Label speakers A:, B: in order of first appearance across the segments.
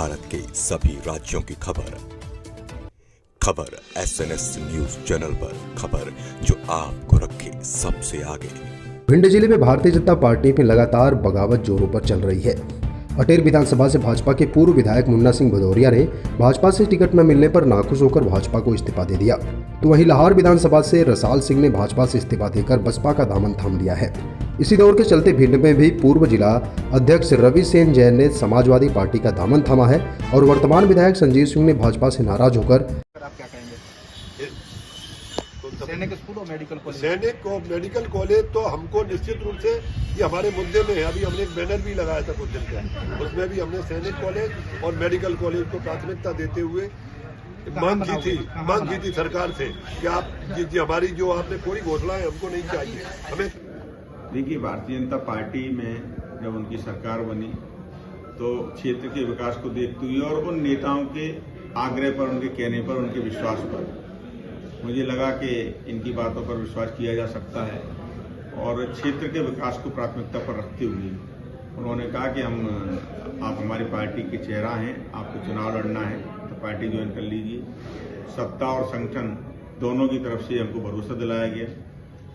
A: भारत के सभी राज्यों की खबर SNS न्यूज चैनल पर, खबर जो आपको रखे सबसे आगे।
B: भिंड जिले में भारतीय जनता पार्टी में लगातार बगावत जोरों पर चल रही है। अटेर विधानसभा से भाजपा के पूर्व विधायक मुन्ना सिंह भदौरिया ने भाजपा से टिकट न मिलने पर नाखुश होकर भाजपा को इस्तीफा दे दिया, तो वहीं लाहौर विधानसभा से रसाल सिंह ने भाजपा से इस्तीफा देकर बसपा का दामन थाम लिया है। इसी दौर के चलते भिंड में भी पूर्व जिला अध्यक्ष रवि सेन जैन ने समाजवादी पार्टी का दामन थामा है और वर्तमान विधायक संजीव सिंह ने भाजपा से नाराज होकर
C: सैनिक और मेडिकल कॉलेज तो हमको निश्चित रूप से ये हमारे मुद्दे में है। अभी हमने एक बैनर भी लगाया था कुछ दिन पहले, उसमें भी हमने सैनिक कॉलेज और मेडिकल कॉलेज को प्राथमिकता देते हुए मांग की थी सरकार से कि आप हमारी जो आपने कोई घोषणा है हमको नहीं चाहिए। हमें
D: देखिए, भारतीय जनता पार्टी में जब उनकी सरकार बनी तो क्षेत्र के विकास को देखते हुए और उन नेताओं के आग्रह पर, उनके कहने पर, उनके विश्वास पर मुझे लगा कि इनकी बातों पर विश्वास किया जा सकता है और क्षेत्र के विकास को प्राथमिकता पर रखते हुए उन्होंने कहा कि आप हमारी पार्टी के चेहरा हैं, आपको चुनाव लड़ना है तो पार्टी ज्वाइन कर लीजिए। सत्ता और संगठन दोनों की तरफ से हमको भरोसा दिलाया गया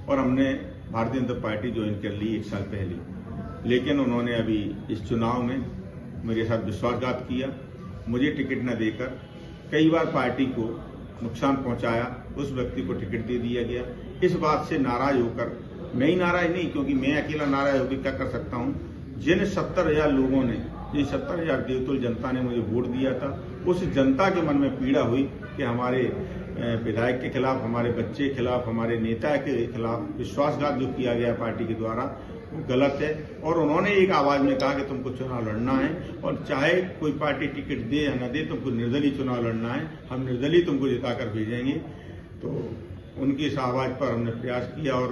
D: और हमने भारतीय जनता पार्टी ज्वाइन कर ली 1 साल पहले। लेकिन उन्होंने अभी इस चुनाव में मेरे साथ विश्वासघात किया, मुझे टिकट न देकर कई बार पार्टी को नुकसान पहुंचाया, उस व्यक्ति को टिकट दे दिया गया। इस बात से नाराज होकर, मैं ही नाराज नहीं, क्योंकि मैं अकेला नाराज होकर क्या कर सकता हूं, जिन 70,000 लोगों ने, जिन 70,000 देवतुल जनता ने मुझे वोट दिया था, उस जनता के मन में पीड़ा हुई कि हमारे विधायक के खिलाफ, हमारे बच्चे के खिलाफ, हमारे नेता के खिलाफ विश्वासघात जो किया गया पार्टी के द्वारा वो गलत है। और उन्होंने एक आवाज में कहा कि तुमको चुनाव लड़ना है और चाहे कोई पार्टी टिकट दे या न दे, तुमको निर्दलीय चुनाव लड़ना है, हम निर्दलीय तुमको जिताकर भेजेंगे। तो उनकी इस आवाज पर हमने प्रयास किया और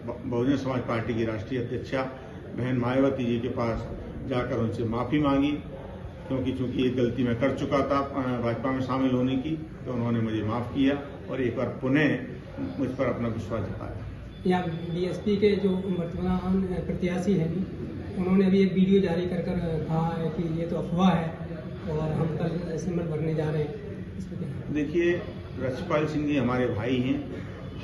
D: बहुजन समाज पार्टी की राष्ट्रीय अध्यक्षा बहन मायावती जी के पास जाकर उनसे माफी मांगी, क्योंकि चूंकि एक गलती मैं कर चुका था भाजपा में शामिल होने की, तो उन्होंने मुझे माफ किया और एक बार पुनः मुझ पर अपना विश्वास जताया।
E: यहाँ बीएसपी के जो वर्तमान प्रत्याशी हैं, उन्होंने अभी एक वीडियो जारी कर कहा है कि ये तो अफवाह है और हम कल सिमर भरने जा रहे हैं।
D: देखिए, रक्षपाल सिंह जी हमारे भाई हैं,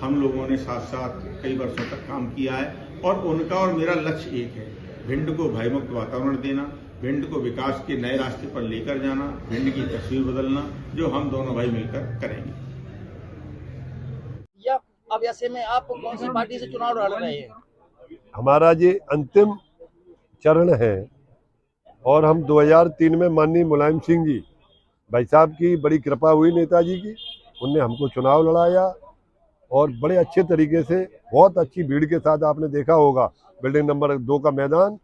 D: हम लोगों ने साथ साथ कई वर्षों तक काम किया है और उनका और मेरा लक्ष्य एक है, भिंड को भयमुक्त वातावरण देना, भिंड को विकास के नए रास्ते पर लेकर जाना, भिंड की तस्वीर बदलना, जो हम दोनों भाई मिलकर करेंगे।
F: अब ऐसे में आप कौन सी पार्टी से चुनाव लड़ रहे हैं?
C: हमारा ये अंतिम चरण है और हम 2003 में माननीय मुलायम सिंह जी भाई साहब की बड़ी कृपा हुई, नेताजी की, उनने हमको चुनाव लड़ाया और बड़े अच्छे तरीके से, बहुत अच्छी भीड़ के साथ, आपने देखा होगा बिल्डिंग नंबर 2 का मैदान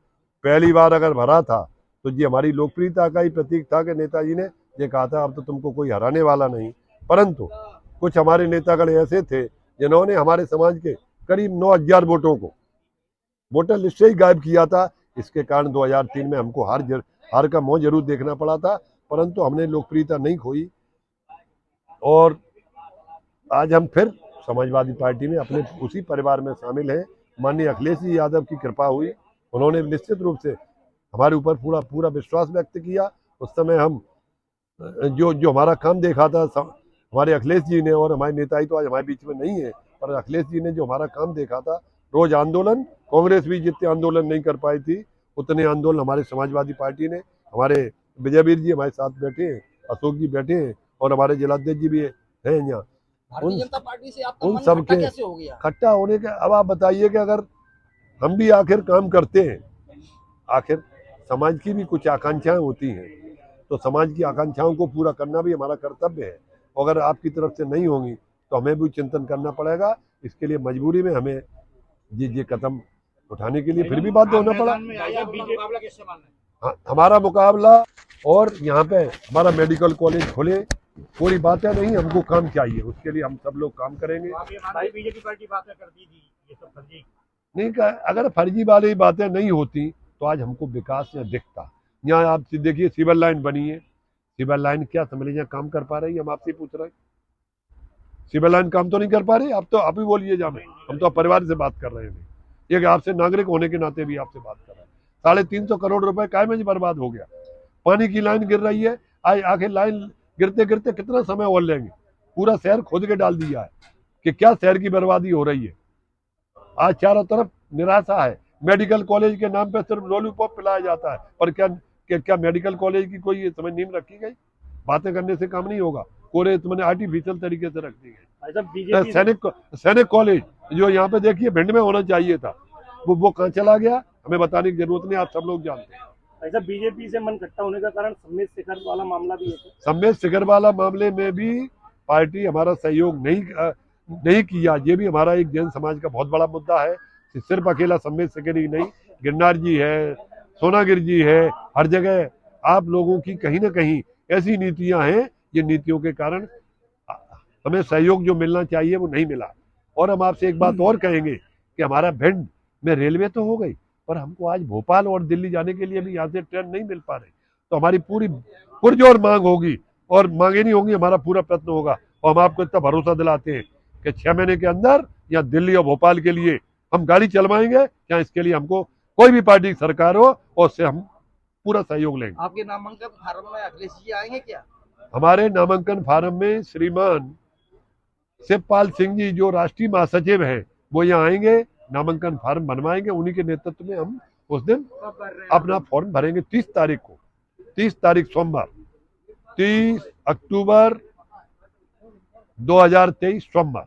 C: पहली बार अगर भरा था तो ये हमारी लोकप्रियता का ही प्रतीक था कि नेताजी ने ये कहा था अब तो तुमको कोई हराने वाला नहीं। परंतु कुछ हमारे नेतागण ऐसे थे जिन्होंने हमारे समाज के करीब 9,000 वोटों को वोटर लिस्ट से ही गायब किया था। इसके कारण 2003 में हमको हार का मुंह जरूर देखना पड़ा था, परंतु हमने लोकप्रियता नहीं खोई और आज हम फिर समाजवादी पार्टी में अपने उसी परिवार में शामिल हैं। माननीय अखिलेश जी यादव की कृपा हुई, उन्होंने निश्चित रूप से हमारे ऊपर पूरा विश्वास व्यक्त किया। उस समय हम जो हमारा काम देखा था हमारे अखिलेश जी ने, और हमारे नेता ही तो आज हमारे बीच में नहीं है, पर अखिलेश जी ने जो हमारा काम देखा था, रोज आंदोलन, कांग्रेस भी जितने आंदोलन नहीं कर पाई थी उतने आंदोलन हमारे समाजवादी पार्टी ने, हमारे विजयवीर जी हमारे साथ बैठे हैं, अशोक जी बैठे हैं और हमारे जिलाध्यक्ष जी भी हैं यहाँ।
F: भारतीय जनता पार्टी से आपका
C: उन सब के
F: कैसे हो गया?
C: खट्टा होने के, अब आप बताइए कि अगर हम भी आखिर काम करते हैं, आखिर समाज की भी कुछ आकांक्षाएं होती हैं, तो समाज की आकांक्षाओं को पूरा करना भी हमारा कर्तव्य है। अगर आपकी तरफ से नहीं होंगी तो हमें भी चिंतन करना पड़ेगा। इसके लिए मजबूरी में हमें ये कदम उठाने के लिए फिर भी बाध्य होना पड़ा। हमारा मुकाबला, और यहाँ पे हमारा मेडिकल कॉलेज खुले, कोई बातें नहीं, हमको काम चाहिए, उसके लिए हम सब लोग काम करेंगे।
F: बीजेपी पार्टी बातें कर दी थी, ये सब फर्जी
C: नहीं, अगर फर्जी वाली बातें नहीं होती तो आज हमको विकास में दिखता। यहाँ आप देखिए सिविल लाइन बनी है, सिविल लाइन क्या समझ लीजिए काम कर पा रही है? हम आपसे पूछ रहे हैं, सिविल लाइन काम तो नहीं कर पा रही। आप तो आप ही बोलिए जामे, हम तो परिवार से बात कर रहे हैं, ये आपसे नागरिक होने के नाते भी आपसे बात कर रहे हैं। 350 करोड़ रुपए काय में बर्बाद हो गया। पानी की लाइन गिर रही है, आज आखिर लाइन गिरते गिरते कितना समय और लेंगे। पूरा शहर खोद के डाल दिया है कि क्या शहर की बर्बादी हो रही है। आज चारों तरफ निराशा है। मेडिकल कॉलेज के नाम पे सिर्फ लॉलीपॉप पिलाया जाता है, पर क्या मेडिकल कॉलेज की कोई समझ नींव रखी गई? बातें करने से काम नहीं होगा, पूरे मैंने आर्टिफिशियल तरीके से रख दी गई। सैनिक कॉलेज जो यहाँ पे देखिए भिंड में होना चाहिए था, वो कहाँ चला गया हमें बताने की जरूरत नहीं, आप सब लोग जानते हैं।
G: ऐसा बीजेपी से मन इकट्ठा होने का कारण सम्मेद शिखर वाला मामला भी है।
C: सम्मेद शिखर वाला मामले में भी पार्टी हमारा सहयोग नहीं किया। ये भी हमारा एक जैन समाज का बहुत बड़ा मुद्दा है। सिर्फ अकेला सम्मेद शिखर ही नहीं, गिरनार जी है, सोनागिर जी है, हर जगह आप लोगों की कहीं ना कहीं ऐसी नीतियां हैं, ये नीतियों के कारण हमें सहयोग जो मिलना चाहिए वो नहीं मिला। और हम आपसे एक बात और कहेंगे कि हमारा भिंड में रेलवे तो हो गई, पर हमको आज भोपाल और दिल्ली जाने के लिए भी यहाँ से ट्रेन नहीं मिल पा रही। तो हमारी पूरी पुरजोर मांग होगी, और मांगे नहीं होंगी, हमारा पूरा प्रयत्न होगा। और हम आपको इतना भरोसा दिलाते हैं कि 6 महीने के अंदर या दिल्ली और भोपाल के लिए हम गाड़ी चलवाएंगे, या इसके लिए हमको कोई भी पार्टी की सरकार हो और उससे हम पूरा सहयोग लेंगे।
F: आपके नामांकन फार्म में अखिलेश जी आएंगे क्या?
C: हमारे नामांकन फार्म में श्रीमान शिवपाल सिंह जी जो राष्ट्रीय महासचिव हैं वो यहाँ आएंगे, नामांकन फार्म बनवाएंगे। उन्हीं के नेतृत्व में हम उस दिन अपना फॉर्म भरेंगे 30 तारीख को, 30 तारीख सोमवार, 30 अक्टूबर 2023 सोमवार।